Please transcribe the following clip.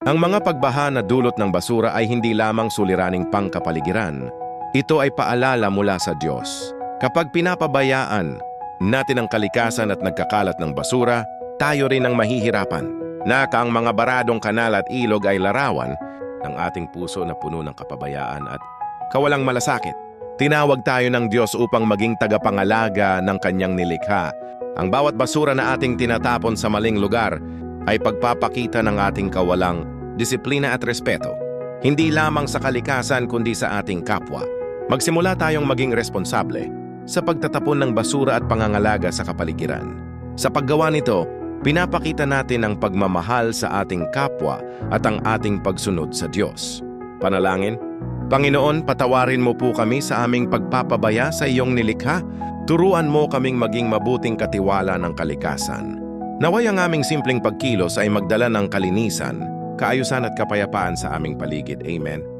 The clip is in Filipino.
Ang mga pagbaha na dulot ng basura ay hindi lamang suliraning pangkapaligiran. Ito ay paalala mula sa Diyos. Kapag pinapabayaan natin ang kalikasan at nagkakalat ng basura, tayo rin ang mahihirapan. Ang mga baradong kanal at ilog ay larawan ng ating puso na puno ng kapabayaan at kawalang malasakit. Tinawag tayo ng Diyos upang maging tagapangalaga ng kanyang nilikha. Ang bawat basura na ating tinatapon sa maling lugar ay pagpapakita ng ating kawalang disiplina at respeto. Hindi lamang sa kalikasan kundi sa ating kapwa. Magsimula tayong maging responsable sa pagtatapon ng basura at pangangalaga sa kapaligiran. Sa paggawa nito, pinapakita natin ang pagmamahal sa ating kapwa at ang ating pagsunod sa Diyos. Panalangin, Panginoon, patawarin mo po kami sa aming pagpapabaya sa iyong nilikha. Turuan mo kaming maging mabuting katiwala ng kalikasan. Naway ang aming simpleng pagkilos ay magdala ng kalinisan, kaayusan at kapayapaan sa aming paligid. Amen.